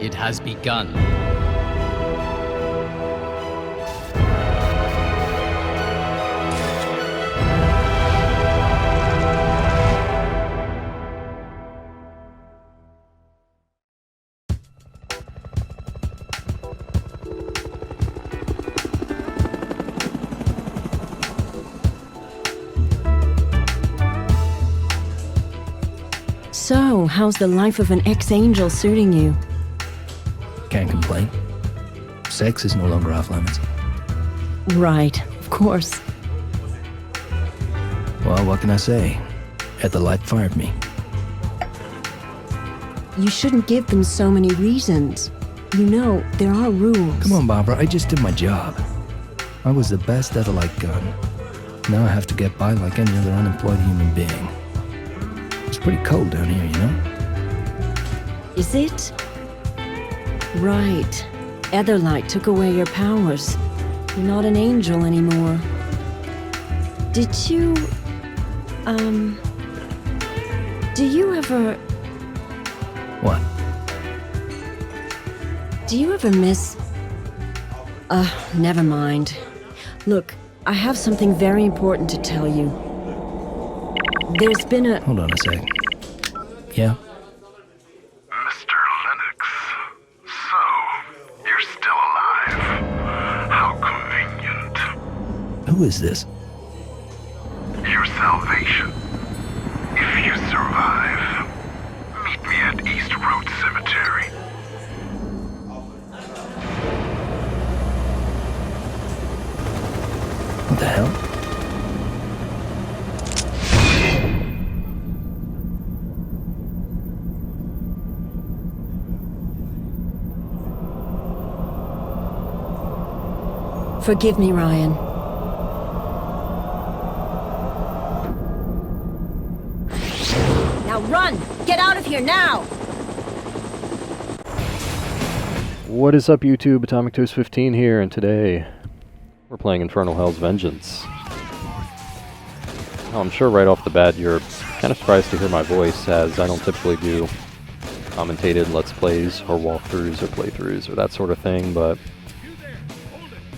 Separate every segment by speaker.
Speaker 1: It has begun.
Speaker 2: So, how's the life of an ex-angel suiting you?
Speaker 3: Can't complain. Sex is no longer off limits.
Speaker 2: Right, of course.
Speaker 3: Well, what can I say? Ethelite fired me.
Speaker 2: You shouldn't give them so many reasons. You know, there are rules.
Speaker 3: Come on, Barbara, I just did my job. I was the best Ethelite gun. Now I have to get by like any other unemployed human being. It's pretty cold down here, you know?
Speaker 2: Is it? Right. Etherlight took away your powers. You're not an angel anymore. Did you... Do you ever...
Speaker 3: What?
Speaker 2: Do you ever miss... never mind. Look, I have something very important to tell you. There's been a...
Speaker 3: Hold on a sec. Yeah?
Speaker 4: Mr. Lennox, so, you're still alive. How convenient.
Speaker 3: Who is this?
Speaker 4: Your salvation. If you survive, meet me at East Road Cemetery.
Speaker 3: What the hell?
Speaker 2: Forgive me, Ryan. Now run! Get out of here now!
Speaker 5: What is up, YouTube? Atomic Toast 15 here, and today we're playing Infernal Hell's Vengeance. Now, I'm sure right off the bat you're kind of surprised to hear my voice, as I don't typically do commentated Let's Plays or walkthroughs or playthroughs or that sort of thing, but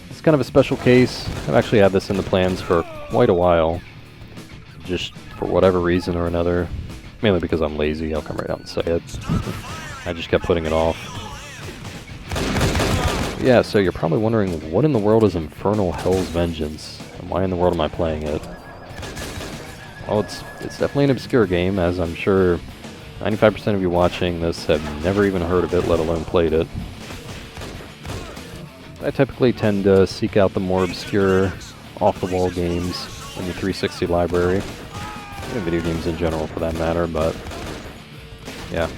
Speaker 5: it's kind of a special case. I've actually had this in the plans for quite a while, just for whatever reason or another. Mainly because I'm lazy, I'll come right out and say it. I just kept putting it off. Yeah, so you're probably wondering, what in the world is Infernal Hell's Vengeance, and why in the world am I playing it? Well, it's definitely an obscure game, as I'm sure 95% of you watching this have never even heard of it, let alone played it. I typically tend to seek out the more obscure, off-the-wall games in the 360 library. And video games in general, for that matter, but yeah.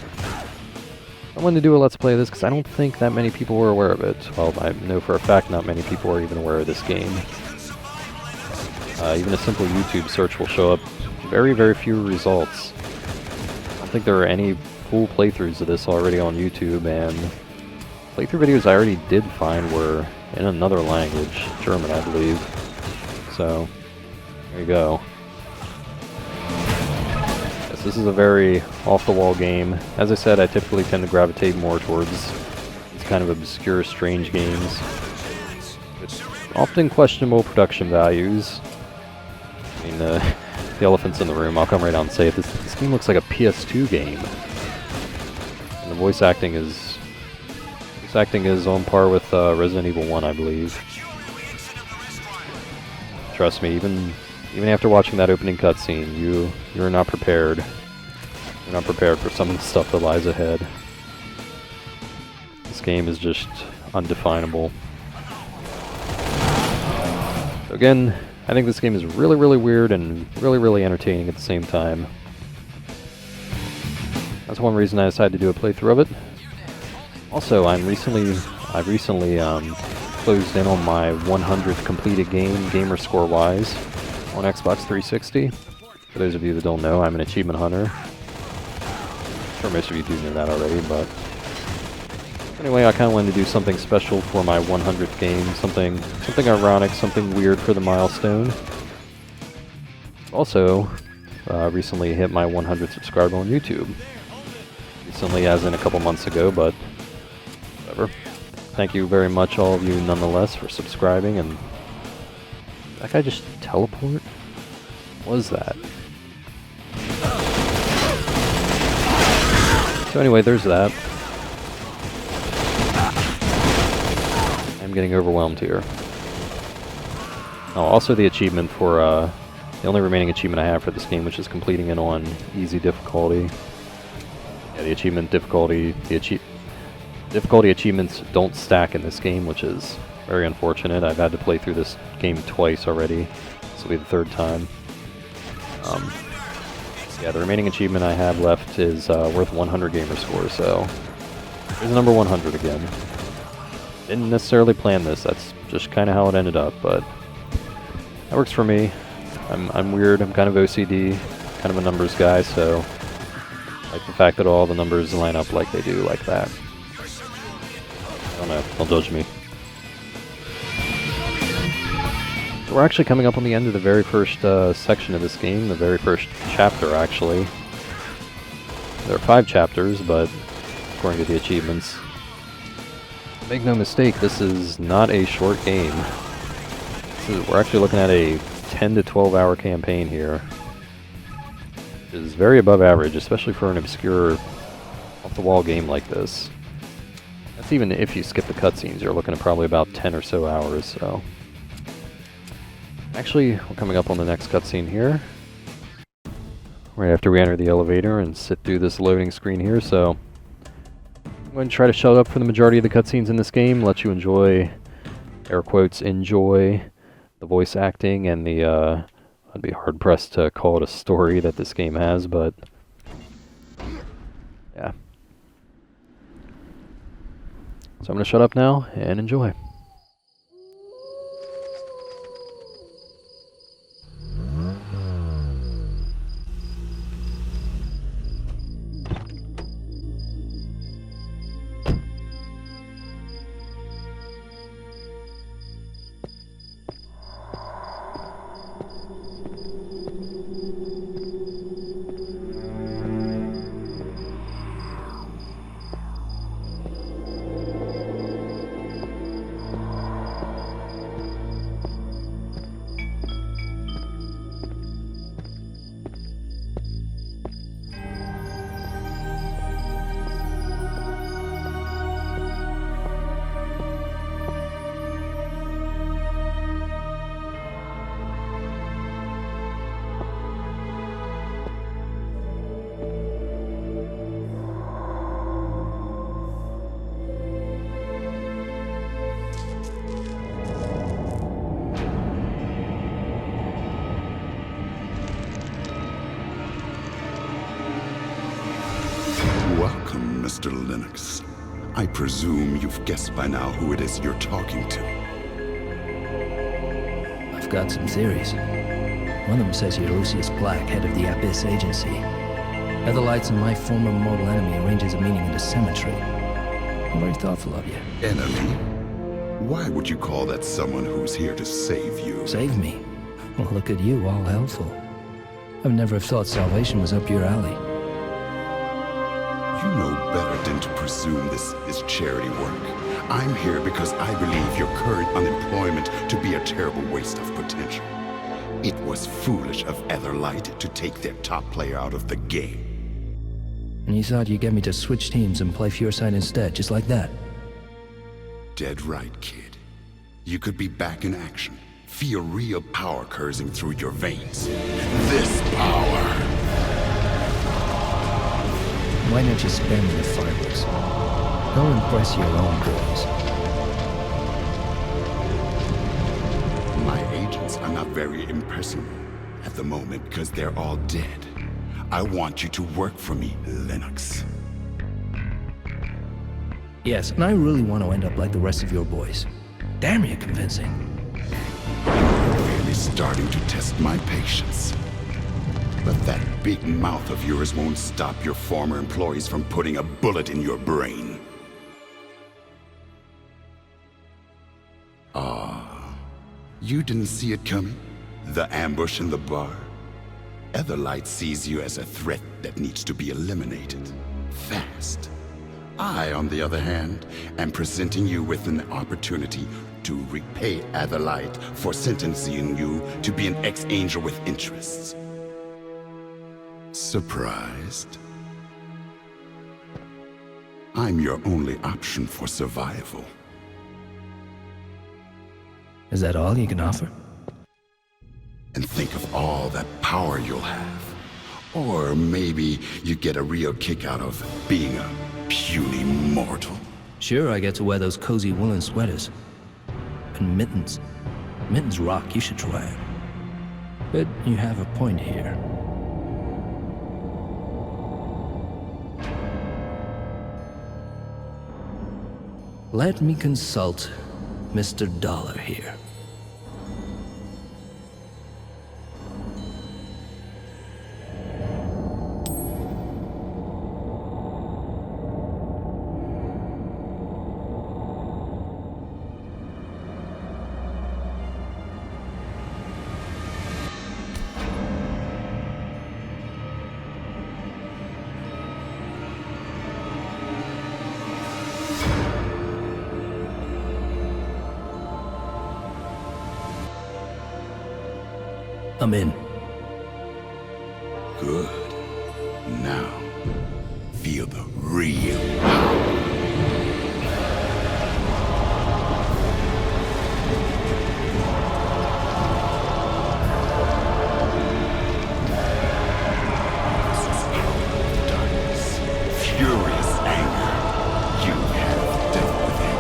Speaker 5: I wanted to do a Let's Play of this because I don't think that many people were aware of it. Well, I know for a fact not many people are even aware of this game. Even a simple YouTube search will show up very, very few results. I don't think there are any full playthroughs of this already on YouTube, and playthrough videos I already did find were in another language, German, I believe. So, there you go. Yes, this is a very off-the-wall game. As I said, I typically tend to gravitate more towards these kind of obscure, strange games with often questionable production values. I mean, the elephant's in the room. I'll come right out and say it. This game looks like a PS2 game. And the voice acting is on par with Resident Evil 1, I believe. Trust me, even after watching that opening cutscene, you're not prepared. You're not prepared for some of the stuff that lies ahead. This game is just undefinable. So again, I think this game is really, really weird and really, really entertaining at the same time. That's one reason I decided to do a playthrough of it. Also, I recently closed in on my 100th completed game, gamer score-wise, on Xbox 360. For those of you that don't know, I'm an achievement hunter. I'm sure most of you do know that already, but anyway, I kind of wanted to do something special for my 100th game, something ironic, something weird for the milestone. Also, recently hit my 100th subscriber on YouTube. Recently, as in a couple months ago, but whatever. Thank you very much, all of you, nonetheless, for subscribing. And that guy just teleport? What was that? So anyway, there's that. I'm getting overwhelmed here. Oh, also the achievement for, the only remaining achievement I have for this game, which is completing it on easy difficulty. Yeah, the achievement difficulty, difficulty achievements don't stack in this game, which is very unfortunate. I've had to play through this game twice already. This will be the third time. Yeah, the remaining achievement I have left is worth 100 gamer score, so here's number 100 again. Didn't necessarily plan this, that's just kind of how it ended up, but that works for me. I'm weird, I'm kind of OCD, kind of a numbers guy, so I like the fact that all the numbers line up like they do, like that. I don't know, don't judge me. So we're actually coming up on the end of the very first section of this game, the very first chapter actually. There are 5 chapters, but according to the achievements. Make no mistake, this is not a short game. We're actually looking at a 10 to 12 hour campaign here. Which is very above average, especially for an obscure, off-the-wall game like this. That's even if you skip the cutscenes, you're looking at probably about 10 or so hours, so... Actually, we're coming up on the next cutscene here. Right after we enter the elevator and sit through this loading screen here, so... I'm going to try to shut up for the majority of the cutscenes in this game, let you enjoy, air quotes, enjoy the voice acting and the, I'd be hard-pressed to call it a story that this game has, but... yeah. So I'm going to shut up now and enjoy.
Speaker 1: Welcome, Mr. Linux. I presume you've guessed by now who it is you're talking to.
Speaker 3: I've got some theories. One of them says you're Lucius Black, head of the Abyss Agency. Other lights and my former mortal enemy arranges a meeting into symmetry. I'm very thoughtful of you.
Speaker 1: Enemy? Why would you call that someone who's here to save you?
Speaker 3: Save me? Well, look at you, all helpful. I'd never have thought salvation was up your alley.
Speaker 1: You know better than to presume this is charity work. I'm here because I believe your current unemployment to be a terrible waste of potential. It was foolish of Etherlight to take their top player out of the game.
Speaker 3: And you thought you'd get me to switch teams and play for your side instead, just like that?
Speaker 1: Dead right, kid. You could be back in action. Feel real power coursing through your veins. This power!
Speaker 3: Why don't you spare me the fireworks? Go impress your own boys.
Speaker 1: My agents are not very impressive at the moment because they're all dead. I want you to work for me, Linux.
Speaker 3: Yes, and I really want to end up like the rest of your boys. Damn, you're convincing.
Speaker 1: You're really starting to test my patience. But that big mouth of yours won't stop your former employees from putting a bullet in your brain. Ah, you didn't see it coming? The ambush in the bar? Etherlight sees you as a threat that needs to be eliminated. Fast. I, on the other hand, am presenting you with an opportunity to repay Atherlight for sentencing you to be an ex-angel with interests. Surprised? I'm your only option for survival.
Speaker 3: Is that all you can offer?
Speaker 1: And think of all that power you'll have. Or maybe you get a real kick out of being a puny mortal.
Speaker 3: Sure, I get to wear those cozy woolen sweaters. And mittens. Mittens rock, you should try it. But you have a point here. Let me consult Mr. Dollar here. I'm in.
Speaker 1: Good. Now, feel the real power. This is power of darkness, furious anger. You have dealt with him.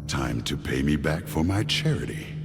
Speaker 1: Time to pay me back for my charity.